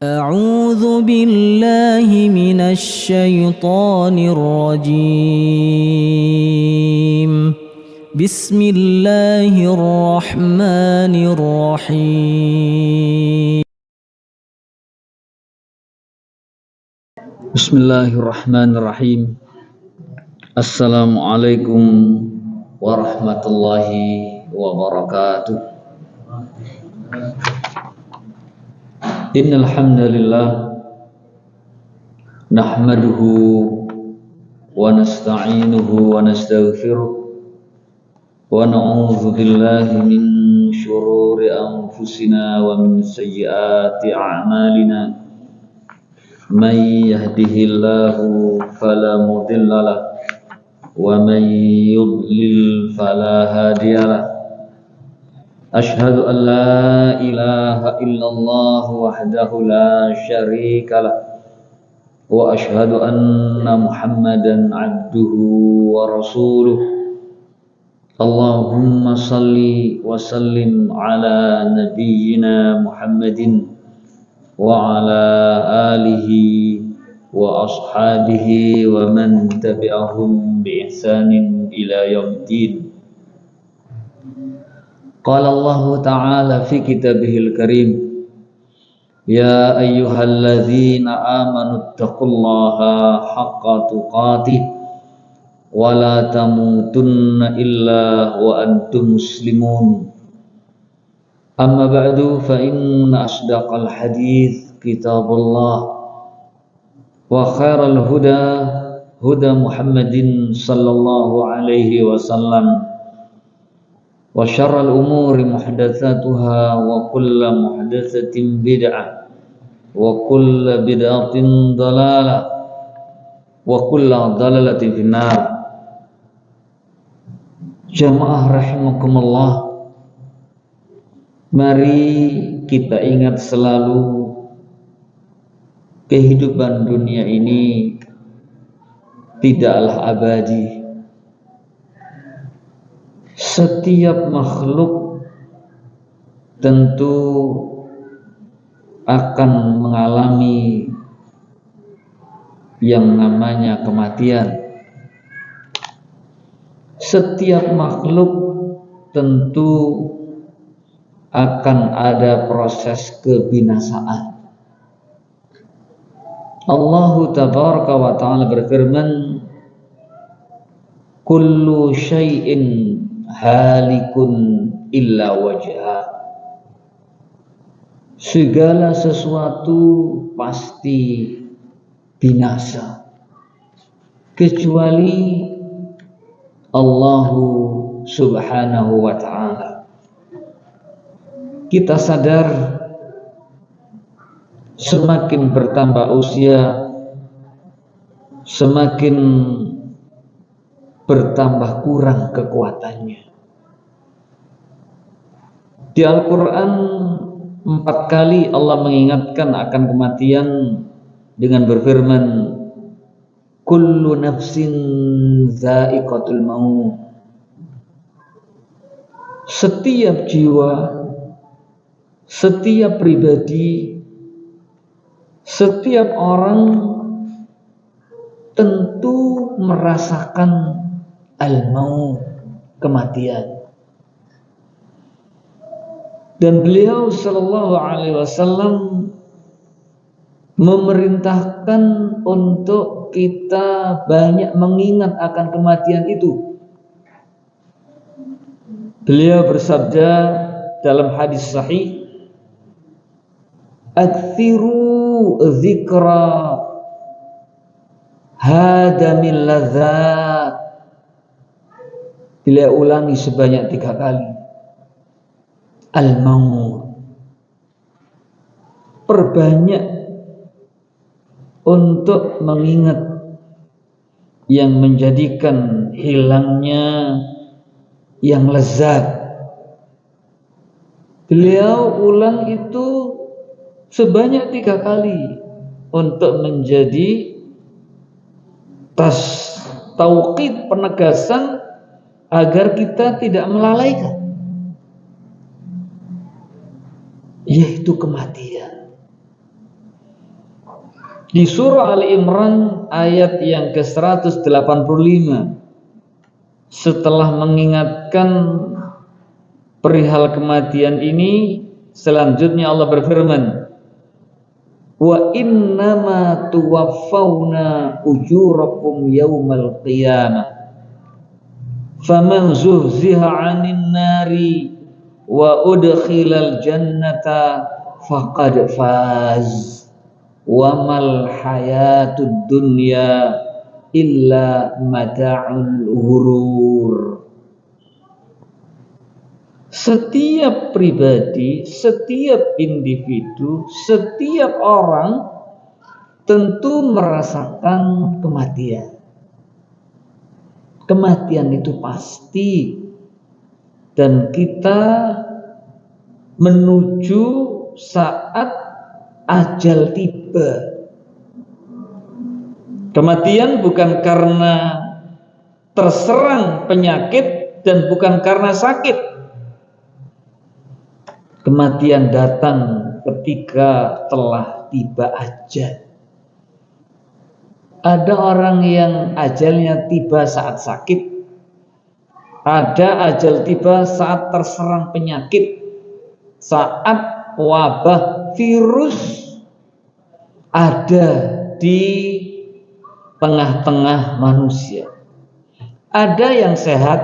أعوذ بالله من الشيطان الرجيم. بسم الله الرحمن الرحيم. بسم الله الرحمن الرحيم. Assalamualaikum warahmatullahi wabarakatuh. Innal hamdalillah nahmaduhu wa nasta'inuhu wa nastaghfiruh wa na'udzu billahi min shururi anfusina wa min sayyiati a'malina. Man yahdihillahu fala mudilla lahu wa man yudlil fala hadiyalah. Ashhadu an la ilaha illallah wahdahu la syarika lah wa ashhadu anna Muhammadan abduhu wa rasuluh. Allahumma salli wa sallim ala nabiyyina Muhammadin wa ala alihi wa ashabihi wa man tabi'ahum bi ihsanin ila yaumiddin. Qala Allah Ta'ala fi kitabihil karim, ya ayyuhalladzina amanu taqullaha haqqa tuqatih wa la tamutunna illa wa antum muslimun. Amma ba'du fa inna asdaqal hadits kitabullah wa khairal huda huda Muhammadin sallallahu alaihi wasallam wa syarral umuri muhdatsatuha wa kullu muhdatsatin bid'ah wa kullu bid'atin dhalalah wa kullu dhalalatin finnar. Jamaah rahimakumullah, mari kita ingat selalu kehidupan dunia ini tidaklah abadi. Setiap makhluk tentu akan mengalami yang namanya kematian. Setiap makhluk tentu akan ada proses kebinasaan. Allah tabaraka wa ta'ala berfirman, kullu syai'in halikun illa wajha. Segala sesuatu pasti binasa kecuali Allah subhanahu wa ta'ala. Kita sadar semakin bertambah usia, semakin bertambah kurang kekuatannya. Di Al-Quran 4 kali Allah mengingatkan akan kematian dengan berfirman, kullu nafsin dha'iqatul maut. Setiap jiwa, setiap pribadi, setiap orang tentu merasakan al-maut, kematian. Dan beliau sallallahu alaihi wasallam memerintahkan untuk kita banyak mengingat akan kematian itu. Beliau bersabda dalam hadis sahih, aktsiru dzikra hadamil ladzat. Beliau ulangi sebanyak 3 kali, al-maut. Perbanyak untuk mengingat yang menjadikan hilangnya yang lezat. Beliau ulang itu sebanyak 3 kali untuk menjadi tauqid, penegasan agar kita tidak melalaikan, yaitu kematian. Di surah Ali Imran ayat yang ke-185, setelah mengingatkan perihal kematian ini, selanjutnya Allah berfirman, wa innama tuwaffawna ujurakum yawmal qiyamah faman zuhziha 'anil nari wa udkhilal jannata faqad faz wa mal hayatud dunya illa mata'ul ghurur. Setiap pribadi, setiap individu, setiap orang tentu merasakan kematian. Kematian itu pasti, dan kita menuju saat ajal tiba. Kematian bukan karena terserang penyakit dan bukan karena sakit. Kematian datang ketika telah tiba ajal. Ada orang yang ajalnya tiba saat sakit, ada ajal tiba saat terserang penyakit, saat wabah virus ada di tengah-tengah manusia. Ada yang sehat,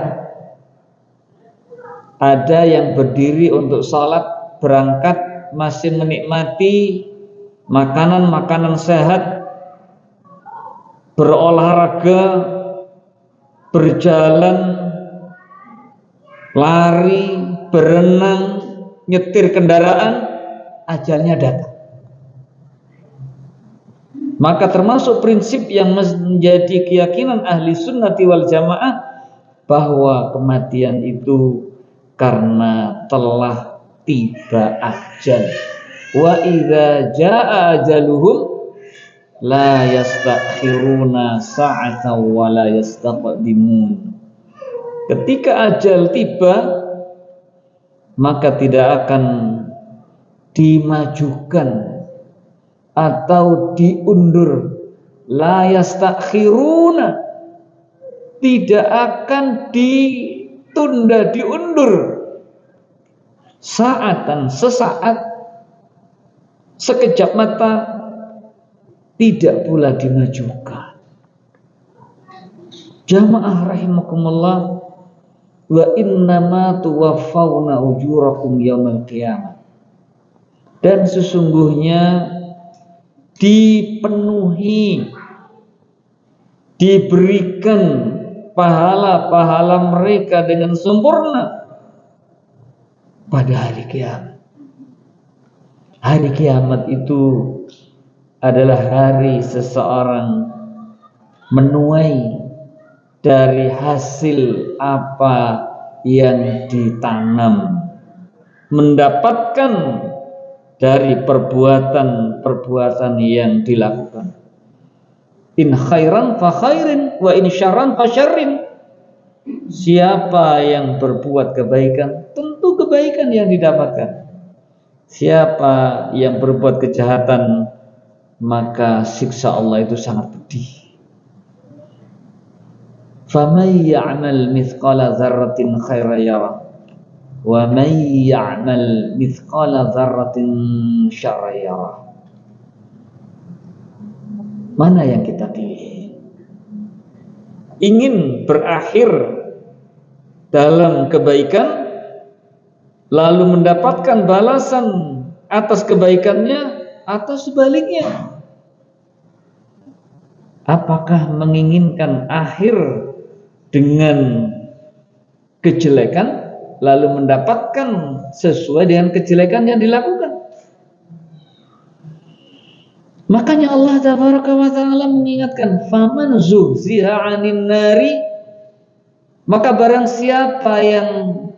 ada yang berdiri untuk sholat, berangkat, masih menikmati makanan-makanan sehat, berolahraga, berjalan, lari, berenang, nyetir kendaraan, ajalnya datang. Maka termasuk prinsip yang menjadi keyakinan ahli sunnati wal jamaah, bahwa kematian itu karena telah tiba ajal. Wa idza jaa ajaluhum la yastakhiruna sa'atan wa la yastaqdimun. Ketika ajal tiba, maka tidak akan dimajukan atau diundur. La yastakhiruna, tidak akan ditunda, diundur. Sa'atan, sesaat, sekejap mata, tidak pula dimajukan. Jamaah rahimakumullah, wa innama tuwaffawna ujurakum yaumal qiyamah. Dan sesungguhnya dipenuhi, diberikan pahala-pahala mereka dengan sempurna pada hari kiamat. Hari kiamat itu adalah hari seseorang menuai dari hasil apa yang ditanam, mendapatkan dari perbuatan-perbuatan yang dilakukan. In khairan fa khairin wa in syarran fa syarrin. Siapa yang berbuat kebaikan, tentu kebaikan yang didapatkan. Siapa yang berbuat kejahatan, maka siksa Allah itu sangat pedih. Faman ya'mal mithqala dzarratin khairan yarah wa man ya'mal mithqala dzarratin syarran yarah. Mana yang kita pilih? Ingin berakhir dalam kebaikan, lalu mendapatkan balasan atas kebaikannya, atau sebaliknya? Apakah menginginkan akhir dengan kejelekan, lalu mendapatkan sesuai dengan kejelekan yang dilakukan? Makanya Allah Tabaraka wa Ta'ala mengingatkan, faman zuhziha 'anil nari, maka barang siapa yang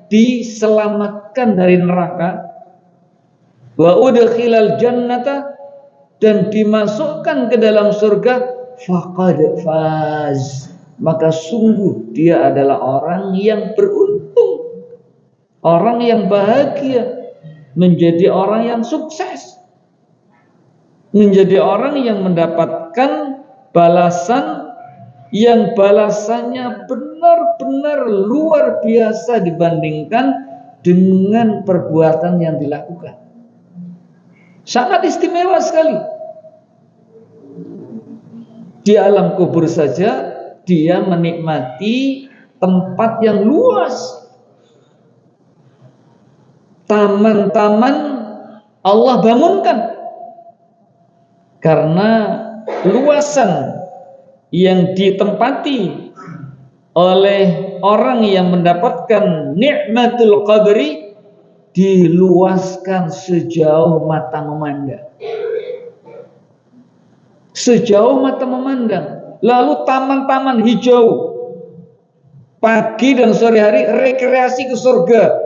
diselamatkan dari neraka, wa udkhilal jannata, dan dimasukkan ke dalam surga, faqad faz, maka sungguh dia adalah orang yang beruntung, orang yang bahagia, menjadi orang yang sukses. menjadi orang yang mendapatkan balasan yang balasannya benar-benar luar biasa dibandingkan dengan perbuatan yang dilakukan. Sangat istimewa sekali. Di alam kubur saja dia menikmati tempat yang luas. Taman-taman Allah bangunkan karena luasan yang ditempati oleh orang yang mendapatkan nikmatul qabri diluaskan sejauh mata memandang. Sejauh mata memandang. Lalu taman-taman hijau, pagi dan sore hari rekreasi ke surga.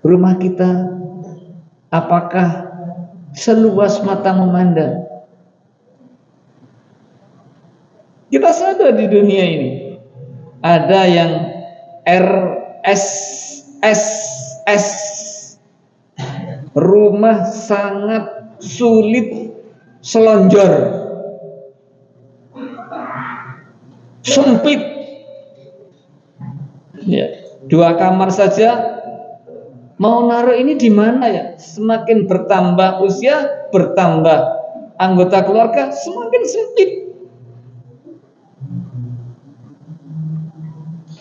Rumah kita apakah seluas mata memandang? Kita sadar di dunia ini ada yang RSS, rumah sangat sulit selonjor, sempit, ya, 2 kamar saja. Mau naruh ini di mana ya? Semakin bertambah usia, bertambah anggota keluarga, semakin sempit.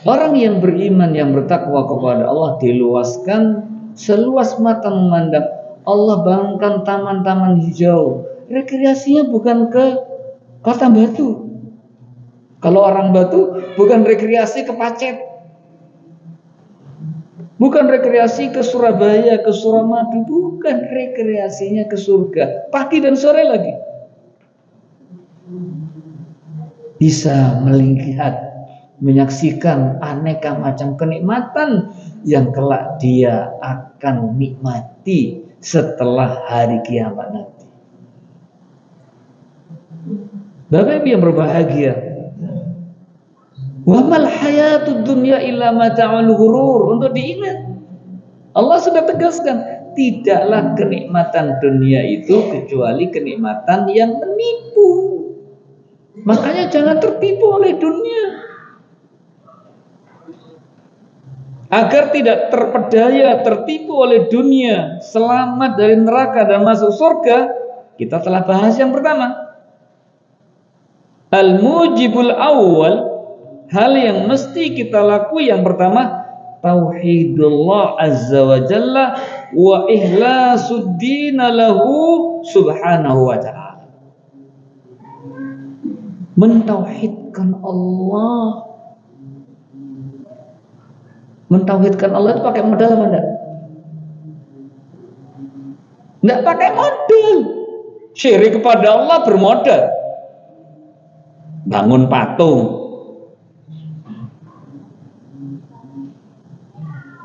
Orang yang beriman, yang bertakwa kepada Allah diluaskan seluas mata memandang. Allah bangunkan taman-taman hijau. Rekreasinya bukan ke Kota Batu. Kalau orang Batu bukan rekreasi ke Pacet, bukan rekreasi ke Surabaya, ke Suramadu, bukan, rekreasinya ke surga. Pagi dan sore lagi. Bisa melihat, menyaksikan aneka macam kenikmatan yang kelak dia akan nikmati setelah hari kiamat nanti. Bapak Ibu yang berbahagia, wa mal hayatud dunya illa mata'ul ghurur. Untuk diingat, Allah sudah tegaskan, tidaklah kenikmatan dunia itu kecuali kenikmatan yang menipu. Makanya jangan tertipu oleh dunia. Agar tidak terpedaya, tertipu oleh dunia, selamat dari neraka dan masuk surga, kita telah bahas yang pertama. Al-mujibul awal, hal yang mesti kita lakui yang pertama, tauhidullah azza wa jalla wa ihlasuddina lahu subhanahu wa ta'ala. Mentauhidkan Allah. Mentauhidkan Allah itu pakai modal apa enggak? Enggak pakai modal. Syirik kepada Allah bermodal. Bangun patung,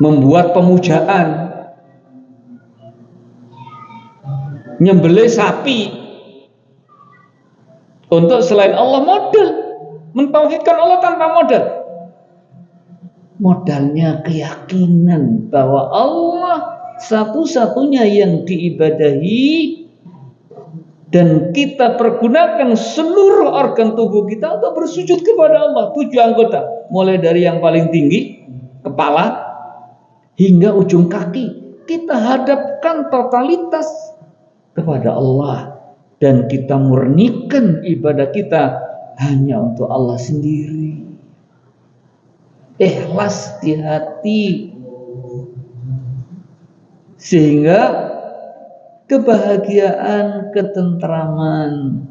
membuat pemujaan, nyembelih sapi untuk selain Allah, modal. Mentauhidkan Allah tanpa modal. Modalnya keyakinan bahwa Allah satu-satunya yang diibadahi, dan kita pergunakan seluruh organ tubuh kita untuk bersujud kepada Allah. 7 anggota, mulai dari yang paling tinggi, kepala, hingga ujung kaki. Kita hadapkan totalitas kepada Allah, dan kita murnikan ibadah kita hanya untuk Allah sendiri. Ikhlas di hati, sehingga kebahagiaan, ketentraman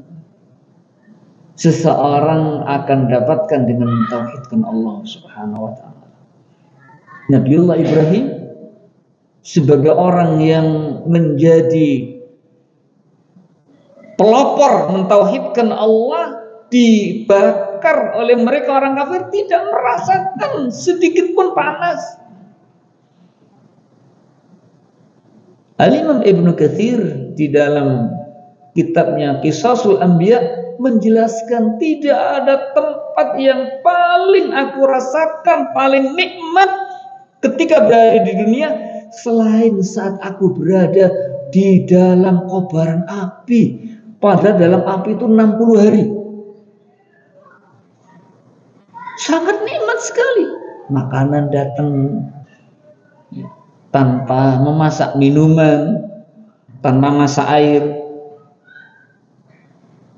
seseorang akan dapatkan dengan mentauhidkan Allah Subhanahu wa ta'ala. Nabiullah Ibrahim sebagai orang yang menjadi pelopor mentauhidkan Allah, dibakar oleh mereka orang kafir, tidak merasakan sedikit pun panas. Al-Imam Ibnu Katsir di dalam kitabnya Qisasul Anbiya menjelaskan, tidak ada tempat yang paling aku rasakan, paling nikmat ketika berada di dunia selain saat aku berada di dalam kobaran api. Padahal dalam api itu 60 hari. Sangat nikmat sekali. Makanan datang tanpa memasak minuman, tanpa masak air.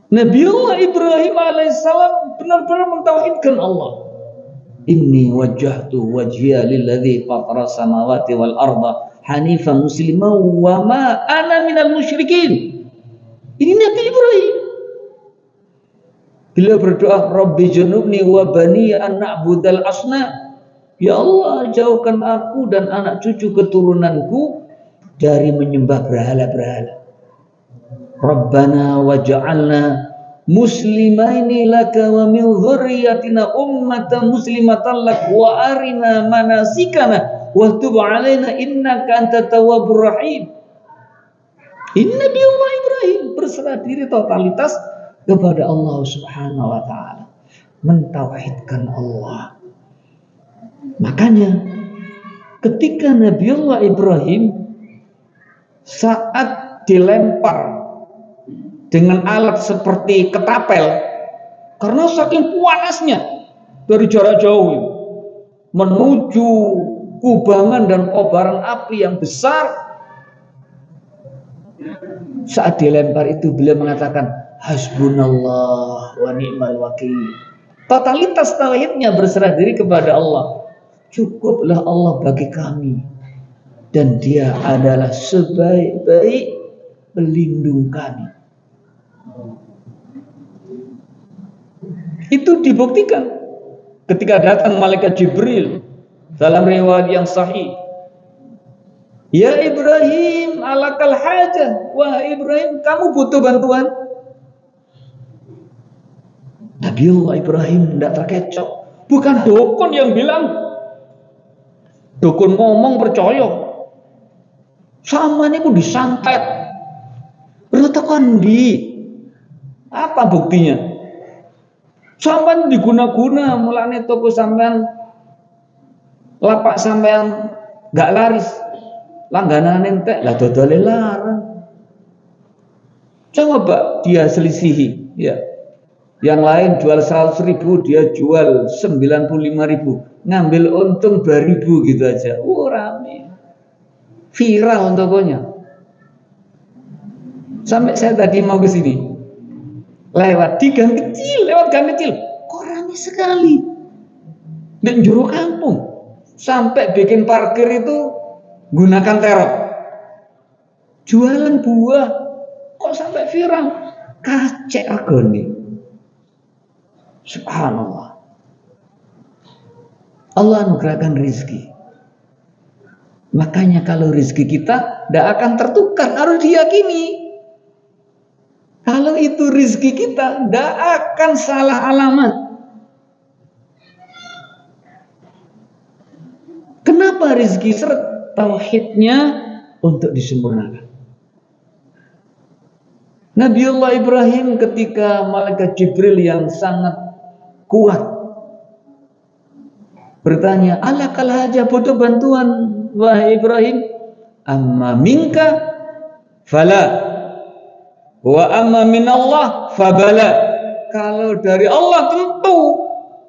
Nabiullah Ibrahim alaihissalam benar-benar mentauhidkan Allah. Inni wajjahtu wajhiya lilladzi fatara samawati wal arda hanifan musliman wa ma ana minal musyrikin. Ini Nabi Ibrahim. Beliau berdoa, Rabbi junubni wa bani an na'budal asna. Ya Allah, jauhkan aku dan anak cucu keturunanku dari menyembah berhala-berhala. Rabbana waj'alna muslimaini laka wa min dzurriyyatina ummatan muslimatan lak wa arina manasikana wa tub 'alaina innaka antat tawwabur rahim. Ini Nabi Allah Ibrahim berserah diri totalitas kepada Allah Subhanahu wa taala, mentauhidkan Allah. Makanya ketika Nabi Allah Ibrahim saat dilempar dengan alat seperti ketapel, karena saking panasnya dari jarak jauh menuju kubangan dan kobaran api yang besar, saat dilempar itu beliau mengatakan hasbunallah wa ni'mal wakil. Totalitas tauhidnya berserah diri kepada Allah. Cukuplah Allah bagi kami dan Dia adalah sebaik-baik pelindung kami. Itu dibuktikan ketika datang malaikat Jibril dalam riwayat yang sahih. Ya Ibrahim, alakal hajah. Wah Ibrahim, kamu butuh bantuan? Nabiullah Ibrahim tidak terkecoh. Bukan dukun yang bilang. Dukun ngomong percaya. Sama niku disantet. Bertekan di. Apa buktinya? Sampean diguna-guna mulane toko sampean lapak sampean gak laris. Langganan entek lah dodole larang. Coba dia selisihi, ya. Yang lain jual 100.000, dia jual 95.000. Ngambil untung 2.000 gitu aja. Rame. Viral tokonya. Sampai saya tadi mau ke sini. Lewat gang kecil. Kok rame sekali. Dan juru kampung. Sampai bikin parkir itu gunakan terop. Jualan buah. Kok sampai viral? Kacek agoni. Subhanallah. Allah anugerahkan rizki. Makanya kalau rizki kita tidak akan tertukar, harus diyakini. Kalau itu rizki kita tidak akan salah alamat. Kenapa rizki seret? Tauhidnya untuk disempurnakan. Nabiullah Ibrahim ketika malaikat Jibril yang sangat kuat bertanya, alakal haja, butuh bantuan wahai Ibrahim? Amma minka fala wa amma minallah fabala. Kalau dari Allah tentu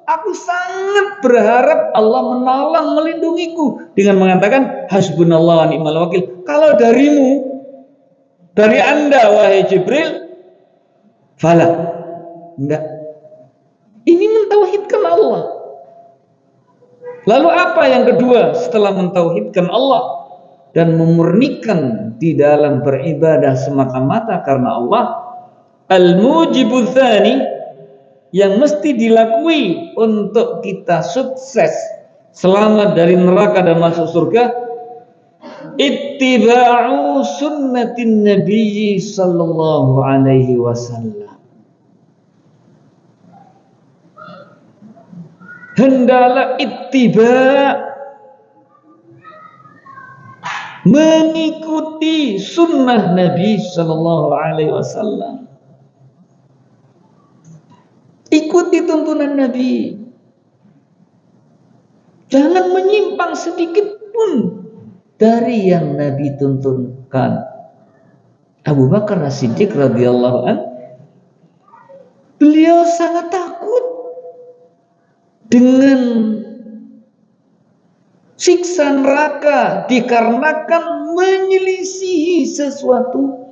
aku sangat berharap Allah menolong melindungiku dengan mengatakan hasbunallah wa ni'mal wakil. Kalau darimu, dari Anda wahai Jibril, fala, enggak. Ini mentauhidkan Allah. Lalu apa yang kedua setelah mentauhidkan Allah dan memurnikan di dalam beribadah semata-mata karena Allah? Al-mujibul tsani, yang mesti dilakui untuk kita sukses selamat dari neraka dan masuk surga, ittiba'u sunnatin nabiyyi sallallahu alaihi wasallam. Hendaklah ittiba, mengikuti sunnah Nabi sallallahu alaihi wasallam. Ikuti tuntunan Nabi. Jangan menyimpang sedikit pun dari yang Nabi tuntunkan. Abu Bakar As-Siddiq radhiyallahu an, beliau sangat takut dengan siksa neraka dikarenakan menyelisihi sesuatu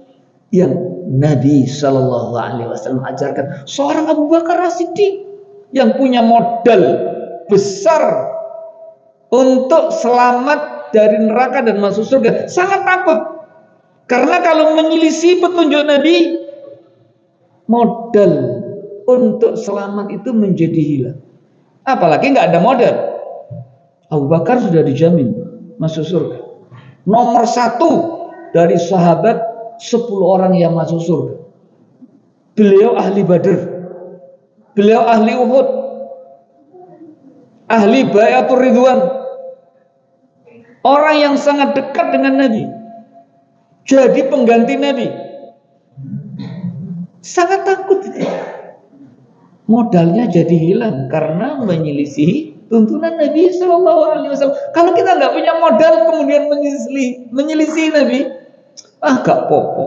yang Nabi Shallallahu Alaihi Wasallam ajarkan. Seorang Abu Bakar As-Siddiq yang punya modal besar untuk selamat dari neraka dan masuk surga, sangat takut. Karena kalau menyelisih petunjuk Nabi, modal untuk selamat itu menjadi hilang. Apalagi nggak ada modal. Abu Bakar sudah dijamin masuk surga. Nomor 1 dari sahabat 10 orang yang masuk surga. Beliau ahli Badr, beliau ahli Uhud, ahli Baiatur Ridwan, orang yang sangat dekat dengan Nabi, jadi pengganti Nabi. Sangat takut, modalnya jadi hilang karena menyelisihi tuntunan Nabi Shallallahu Alaihi Wasallam. Kalau kita nggak punya modal kemudian menyelisih Nabi, gak popo.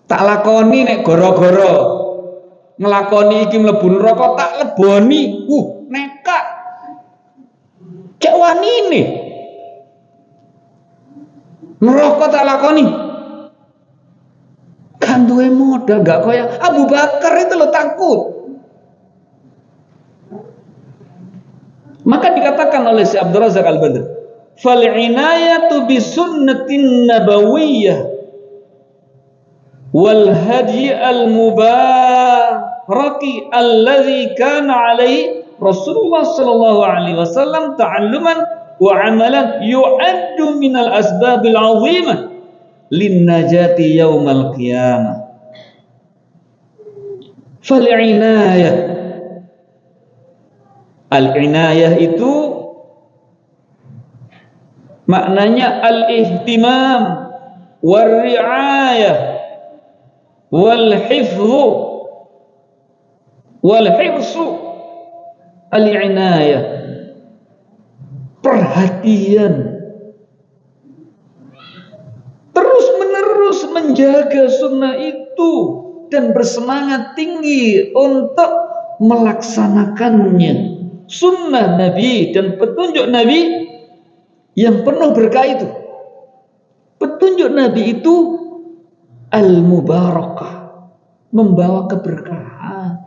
Tak lakoni nek goro-goro, ngelakoni iki mlebu neraka tak leboni, nekat. Cek wani ini, neraka tak lakoni. Kan duwe modal, gak kaya Abu Bakar itu lo takut. Maka dikatakan oleh Syekh Abdul Razak Al-Badr, fal inayatu bi sunnatin nabawiyyah wal hadi al mubaraki alladhi kana alaihi Rasulullah sallallahu alaihi wasallam ta'alluman wa amalan yu'addu min al asbabil 'azimah lin najati yaumal qiyamah. Fal inayah, al-inayah itu maknanya al-ihtimam wal-ri'ayah wal-hifzu wal-hifzu. Al-inayah, perhatian, terus-menerus menjaga sunnah itu dan bersemangat tinggi untuk melaksanakannya. Sunnah Nabi dan petunjuk Nabi yang penuh berkah itu. Petunjuk Nabi itu al-mubarakah, membawa keberkahan.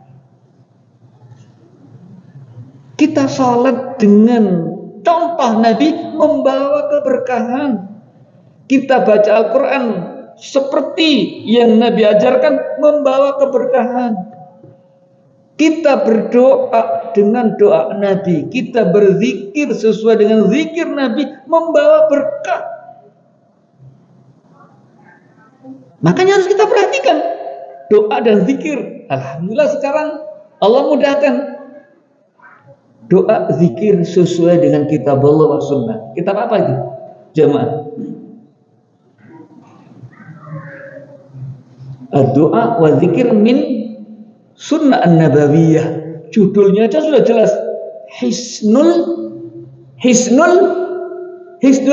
Kita salat dengan contoh Nabi membawa keberkahan. Kita baca Al-Quran seperti yang Nabi ajarkan membawa keberkahan. Kita berdoa dengan doa Nabi, kita berzikir sesuai dengan zikir Nabi, membawa berkah. Makanya harus kita perhatikan doa dan zikir. Alhamdulillah sekarang Allah mudahkan doa zikir sesuai dengan kitab Allah wa sunnah. Kitab apa itu? Jamaah. Doa wa zikir min sunnah an-nabawiyah. Judulnya aja sudah jelas. Hisnul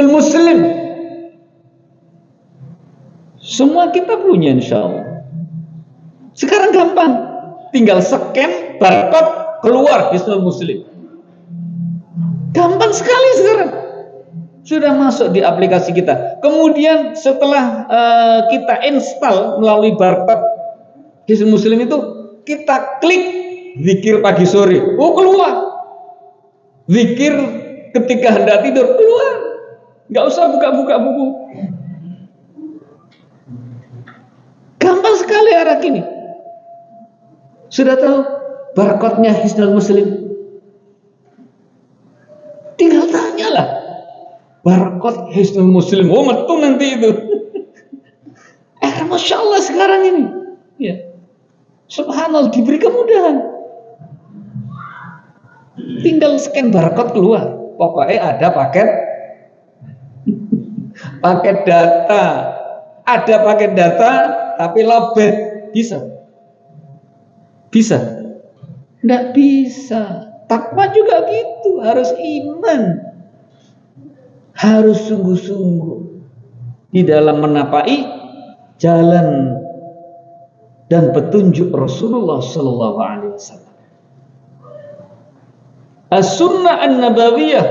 Muslim. Semua kita punya insya Allah. Sekarang gampang, tinggal scan barcode keluar Hisnul Muslim. Gampang sekali sekarang. Sudah masuk di aplikasi kita. Kemudian setelah kita install melalui barcode Hisnul Muslim itu, kita klik zikir pagi sore, keluar. Zikir ketika hendak tidur, keluar. Nggak usah buka-buka buku. Gampang sekali arah ini. Sudah tahu barcode-nya Hisnul Muslim? Tinggal tanyalah. Barcode Hisnul Muslim. Metu nanti itu. Masya Allah sekarang ini. Ya. Subhanallah, diberi kemudahan. Tinggal scan barcode keluar. Pokoknya ada paket data. Ada paket data tapi lobet. Bisa? Nggak bisa. Takwa juga gitu, harus iman. harus sungguh-sungguh di dalam menapai jalan dan petunjuk Rasulullah sallallahu alaihi wasallam. As-sunnah an-nabawiyah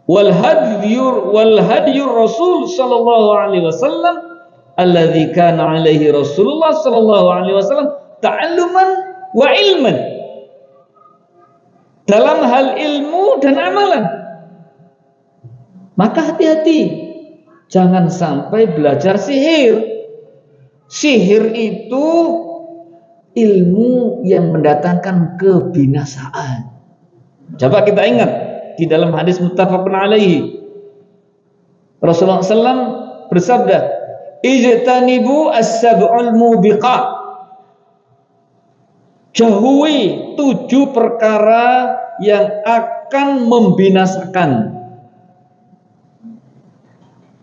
wal hadyur Rasul sallallahu alaihi wasallam alladzi kana alaihi Rasulullah sallallahu alaihi wasallam ta'alluman wa ilman, dalam hal ilmu dan amalan. Maka hati-hati, jangan sampai belajar sihir. Sihir itu ilmu yang mendatangkan kebinasaan. Coba kita ingat di dalam hadis muttafaqun alaihi, Rasulullah SAW bersabda, ijtanibu as-sab'ul mubiqat, jauhi 7 perkara yang akan membinasakan.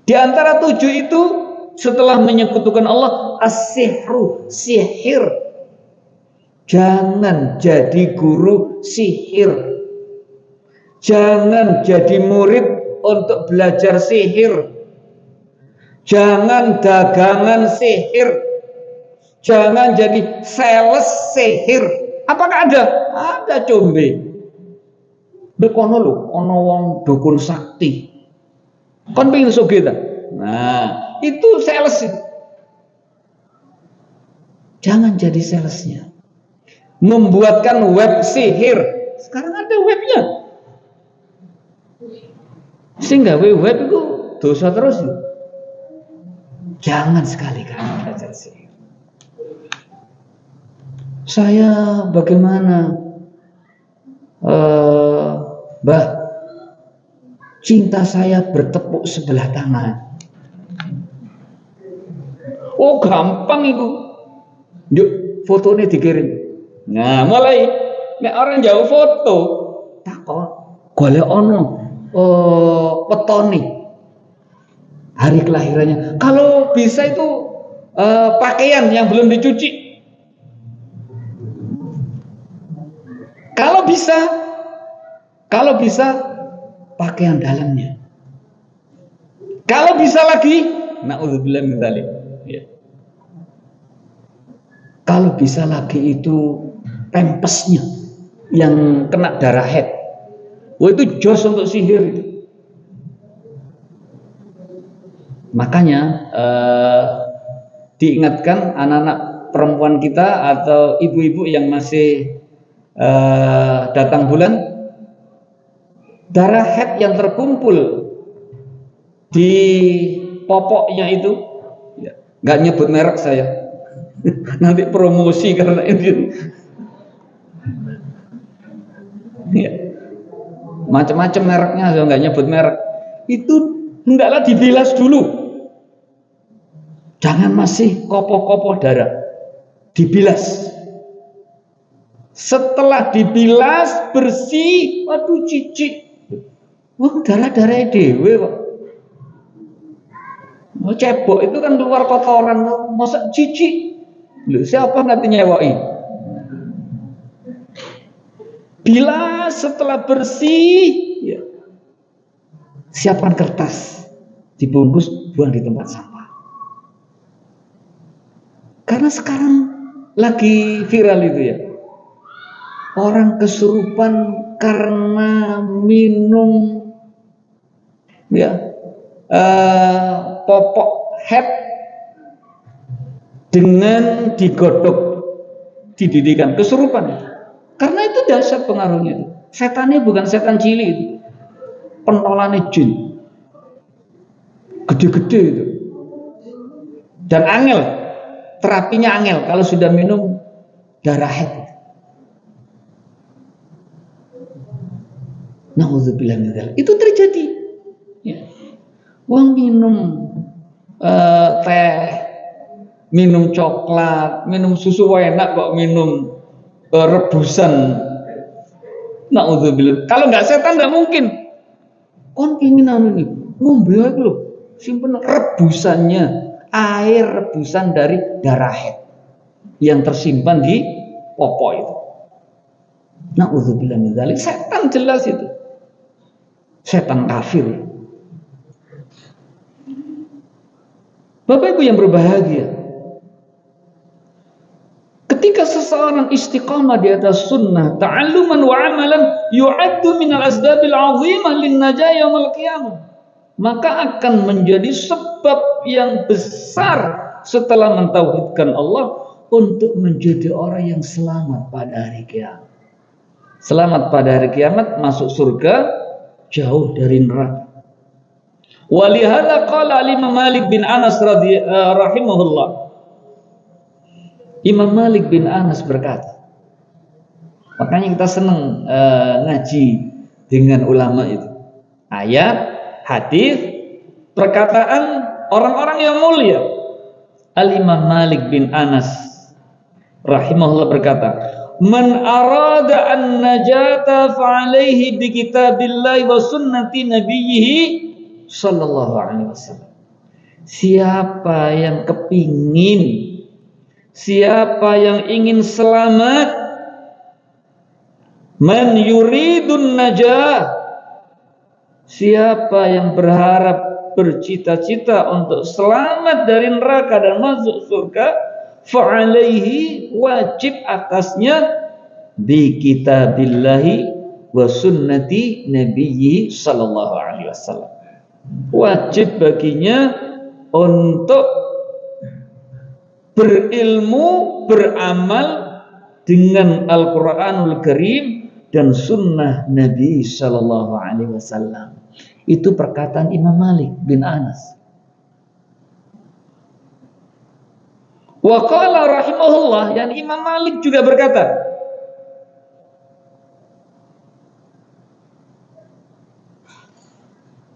Di antara 7 itu, setelah menyekutukan Allah, as-sihru, sihir. Jangan jadi guru sihir. Jangan jadi murid untuk belajar sihir. Jangan dagangan sihir. Jangan jadi sales sihir. Apakah ada? Ada, combe. Dekono lho, ana wong dukun sakti. Kon pengen sugih ta? Nah, itu sales itu. Jangan jadi salesnya. Membuatkan web sihir. Sekarang ada webnya. Sehingga web itu dosa terus. Jangan sekali-kali belajar sihir. Saya bagaimana? Mbah, cinta saya bertepuk sebelah tangan. Oh, gampang itu. Yuk, fotonya dikirim. Nah, mulai nek orang jauh foto, takon, golek ono petone hari kelahirannya. Kalau bisa itu pakaian yang belum dicuci. Kalau bisa pakaian dalamnya. Kalau bisa lagi, naudzubillah min dzalik. Ya. Kalau bisa lagi itu pempesnya yang kena darah haid. Wah, itu jos untuk sihir itu. Makanya diingatkan anak-anak perempuan kita atau ibu-ibu yang masih datang bulan, darah haid yang terkumpul di popoknya itu, nggak nyebut merek saya. Nanti promosi karena ini. Ya. Macam-macam mereknya, saya nggak nyebut merek. Itu hendaklah dibilas dulu. Jangan masih kopoh-kopoh darah. Dibilas. Setelah dibilas bersih, waduh cicik. Wah, darah-darah dewe kok. Mau cebok itu kan keluar kotoran, masa cicik. Loh, siapa nanti nyewoi? Bila setelah bersih, ya, siapkan kertas, dibungkus, buang di tempat sampah. Karena sekarang lagi viral itu ya, orang kesurupan karena minum ya popok haid dengan digodok dididikan, kesurupan. Karena itu dahsyat pengaruhnya. Setannya bukan setan cili itu, pentolannya jin, gede-gede itu. Dan angel, terapinya angel kalau sudah minum darah haid. Nauzubillah min dzalik. Itu terjadi. Ya. Wong minum teh, minum coklat, minum susu enak kok minum rebusan. Nauzubillah. Kalau nggak setan nggak mungkin. Kon pingin anu nih, ngombe ae lho, simpen rebusannya, air rebusan dari darah haid yang tersimpan di popok itu. Nauzubillah min dzalik. Setan jelas itu. setan kafir. Bapak Ibu yang berbahagia, ketika seseorang istiqamah di atas sunnah, ta'alluman wa amalan, yu'addu minal asbabil azimah lin najah yaumil qiyamah, maka akan menjadi sebab yang besar setelah mentauhidkan Allah untuk menjadi orang yang selamat pada hari kiamat. Selamat pada hari kiamat, masuk surga, jauh dari neraka. Walihada qala Imam Malik bin Anas rahimahullah. Imam Malik bin Anas berkata, makanya kita senang ngaji dengan ulama itu. Ayat, hadis, perkataan orang-orang yang mulia. Al-Imam Malik bin Anas rahimahullah berkata, "Man arada an najata fa alaihi bi kitabillahi wa sunnati nabiyhi sallallahu alaihi wasallam." Siapa yang kepingin, siapa yang ingin selamat, man yuridun najah, siapa yang berharap, bercita-cita untuk selamat dari neraka dan masuk surga, fa'alaihi, wajib atasnya, bi kitabillahi wa sunnati nabiyyi sallallahu alaihi wasallam. Wajib baginya untuk berilmu, beramal dengan Al-Quranul Karim dan sunnah Nabi sallallahu alaihi wasallam. Itu perkataan Imam Malik bin Anas. Wa qala rahimahullah, yang Imam Malik juga berkata,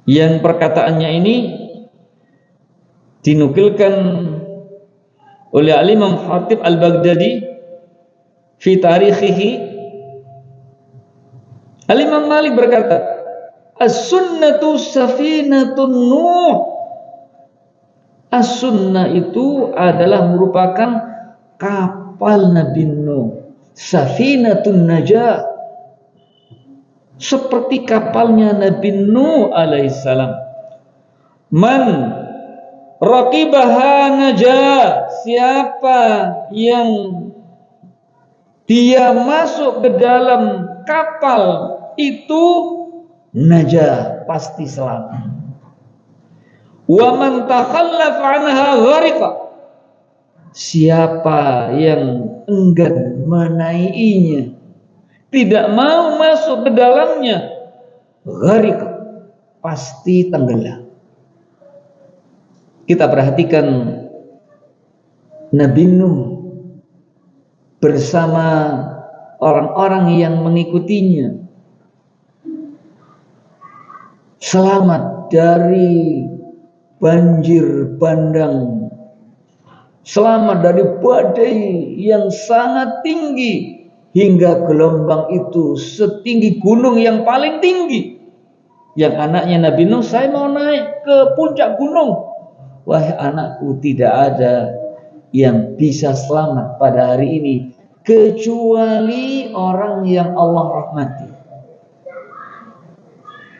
yang perkataannya ini dinukilkan oleh Al-Imam Khatib Al-Baghdadi fi tarikhihi. Al-Imam Malik berkata, as-sunnatu safinatun Nuh. As-sunnah itu adalah merupakan kapal Nabi Nuh, safinatun najah, seperti kapalnya Nabi Nuh alaihissalam. Man raqibaha najah, siapa yang dia masuk ke dalam kapal itu najah, pasti selamat. Wa man takhallaf anha ghariqa, siapa yang enggan menaikinya, tidak mau masuk ke dalamnya, ghariqa, pasti tenggelam. Kita perhatikan Nabi Nuh bersama orang-orang yang mengikutinya selamat dari banjir bandang, selamat dari badai yang sangat tinggi, hingga gelombang itu setinggi gunung yang paling tinggi. Yang anaknya Nabi Nuh, saya mau naik ke puncak gunung. Wahai anakku, tidak ada yang bisa selamat pada hari ini kecuali orang yang Allah rahmati.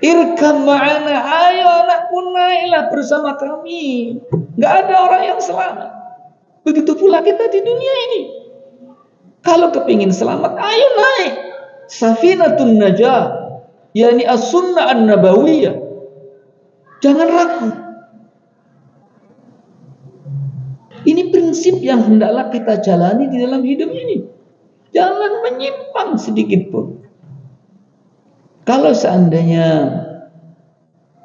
Irkam ma'ana, ayo anakku naiklah bersama kami. Gak ada orang yang selamat. Begitu pula kita di dunia ini. Kalau kepingin selamat, ayo naik safinatun najah, yakni as-sunnah an-nabawiyah. Jangan ragu. Ini prinsip yang hendaklah kita jalani di dalam hidup ini. Jangan menyimpang sedikit pun. Kalau seandainya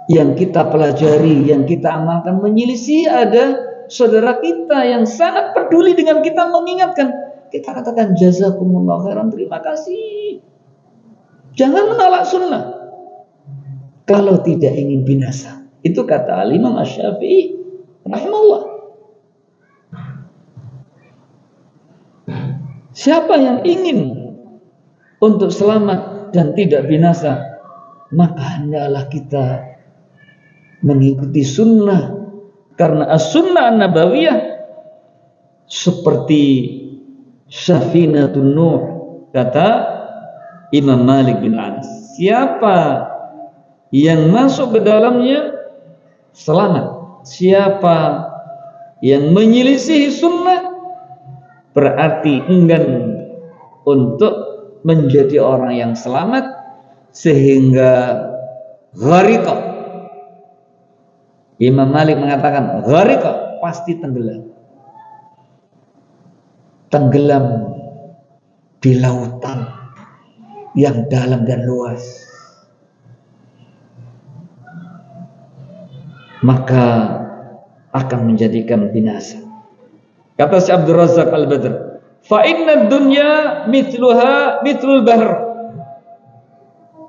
yang kita pelajari, yang kita amalkan menyelisih, ada saudara kita yang sangat peduli dengan kita, mengingatkan, kita katakan jazakumullah khairan, terima kasih. Jangan menolak sunnah kalau tidak ingin binasa. Itu kata Al-Imam Asy-Syafi'i rahimahullah. Siapa yang ingin untuk selamat dan tidak binasa, maka hendaklah kita mengikuti sunnah, karena as-sunnah an-nabawiyah seperti safinatun Nuh, kata Imam Malik bin Anas. Siapa yang masuk ke dalamnya selamat. Siapa yang menyelisihi sunnah berarti enggan untuk menjadi orang yang selamat, sehingga gharqa. Imam Malik mengatakan gharqa, pasti tenggelam. Tenggelam di lautan yang dalam dan luas. Maka akan menjadikan binasa. Kata Syekh Abdul Razak Al-Badr, fa inna dunya mithluha mithlul bahr.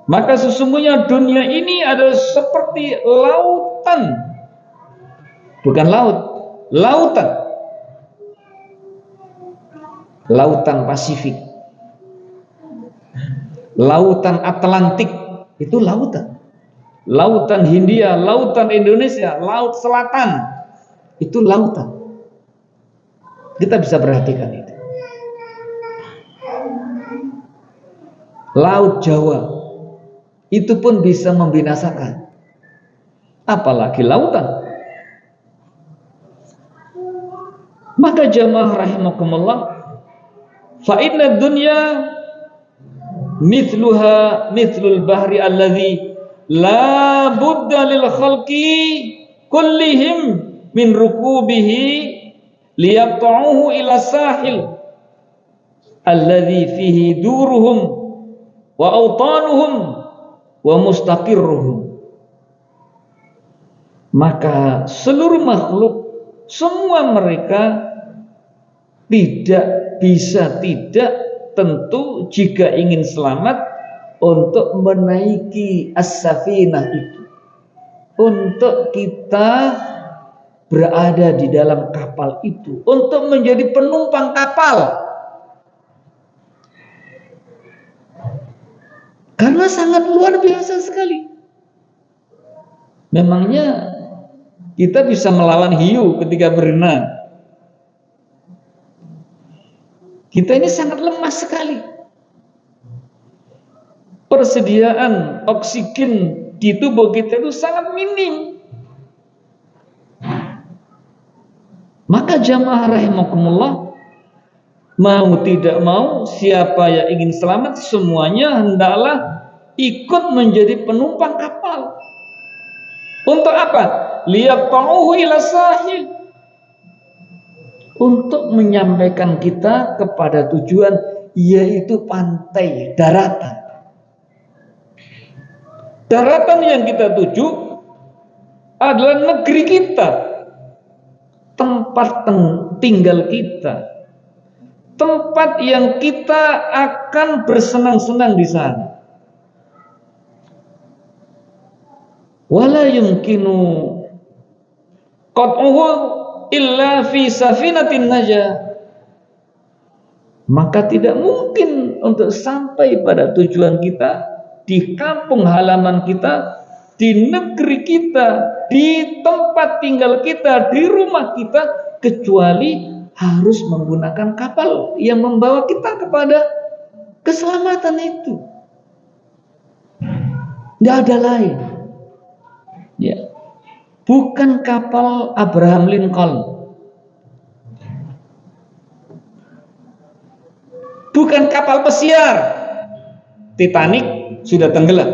Maka sesungguhnya dunia ini adalah seperti lautan. Bukan laut, lautan. Lautan Pasifik, lautan Atlantik, itu lautan. Lautan Hindia, lautan Indonesia, laut selatan, itu lautan. Kita bisa perhatikan itu. Laut Jawa itu pun bisa membinasakan, apalagi lautan. Maka jamaah rahimakumullah, fa inna dunya mithluha mithlul bahri alladhi la budda lil khalqi kullihim min rukubihi liyaqta'uhu ila sahil alladhi fihi duruhum wa awtanuhum wa mustaqirruhum. Maka seluruh makhluk, semua mereka tidak bisa tidak tentu jika ingin selamat untuk menaiki as-safinah itu, untuk kita berada di dalam kapal itu, untuk menjadi penumpang kapal. Karena sangat luar biasa sekali. Memangnya kita bisa melawan hiu ketika berenang? Kita ini sangat lemah sekali. Persediaan oksigen di tubuh kita itu sangat minim. Maka jamaah rahimakumullah, mau tidak mau, siapa yang ingin selamat, semuanya hendaklah ikut menjadi penumpang kapal. Untuk apa? Liyaqta'uhu ila sahil, untuk menyampaikan kita kepada tujuan, yaitu pantai, daratan. Daratan yang kita tuju adalah negeri kita, tempat tinggal kita, tempat yang kita akan bersenang-senang di sana. Wala yumkinu qat'uhu illa fi safinatin najah. Maka tidak mungkin untuk sampai pada tujuan kita, di kampung halaman kita, di negeri kita, di tempat tinggal kita, di rumah kita, kecuali harus menggunakan kapal yang membawa kita kepada keselamatan itu. Tidak ada lain. Ya. Bukan kapal Abraham Lincoln, bukan kapal pesiar Titanic, sudah tenggelam.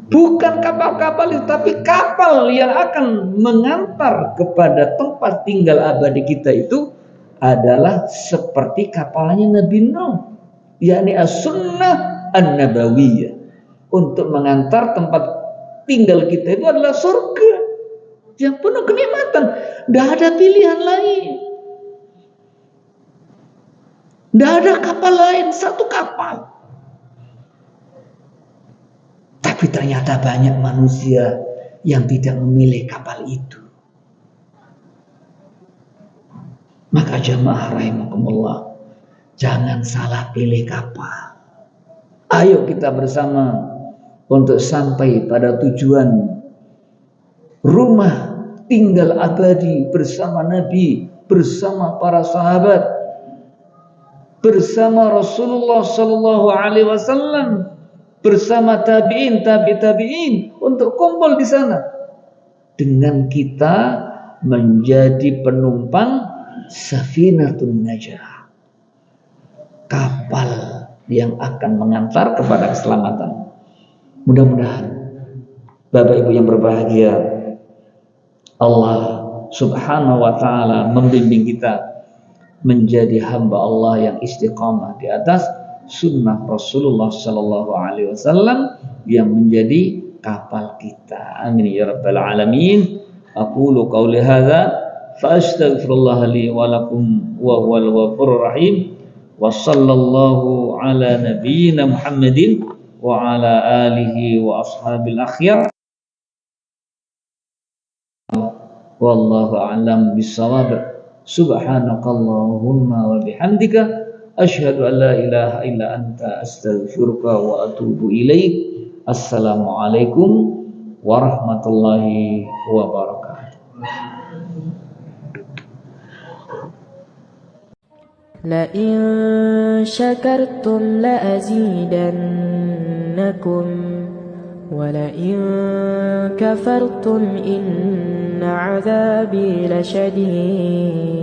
Bukan kapal-kapal itu, tapi kapal yang akan mengantar kepada tempat tinggal abadi kita itu adalah seperti kapalnya Nabi Nuh, yakni as-sunnah an-nabawiyah. Untuk mengantar tempat tinggal kita itu adalah surga yang penuh kenikmatan. Tidak ada pilihan lain. Tidak ada kapal lain, satu kapal. Tapi ternyata banyak manusia yang tidak memilih kapal itu. Maka jamaah rahimakumullah, jangan salah pilih kapal. Ayo kita bersama untuk sampai pada tujuan rumah tinggal abadi bersama Nabi, bersama para sahabat. bersama Rasulullah sallallahu alaihi wasallam, bersama tabi'in, tabi'in untuk kumpul di sana dengan kita menjadi penumpang safinatun najah, kapal yang akan mengantar kepada keselamatan. Mudah-mudahan Bapak Ibu yang berbahagia, Allah Subhanahu wa taala membimbing kita menjadi hamba Allah yang istiqamah di atas sunnah Rasulullah sallallahu alaihi wasallam yang menjadi kapal kita. Amin ya rabbal alamin. Aqulu qauli hadza fa astaghfirullah li wa lakum wa huwal ghafurur rahim. Wa sallallahu ala nabiyyina Muhammadin wa ala alihi wa ashabil akhyar. Wallahu a'lam bissawab. Subhanakallahumma wa bihamdika asyhadu an la ilaha illa anta astaghfiruka wa atubu ilaik. Assalamualaikum warahmatullahi wabarakatuh. لئن شكرتم لأزيدنكم ولئن كفرتم إن عذابي لشديد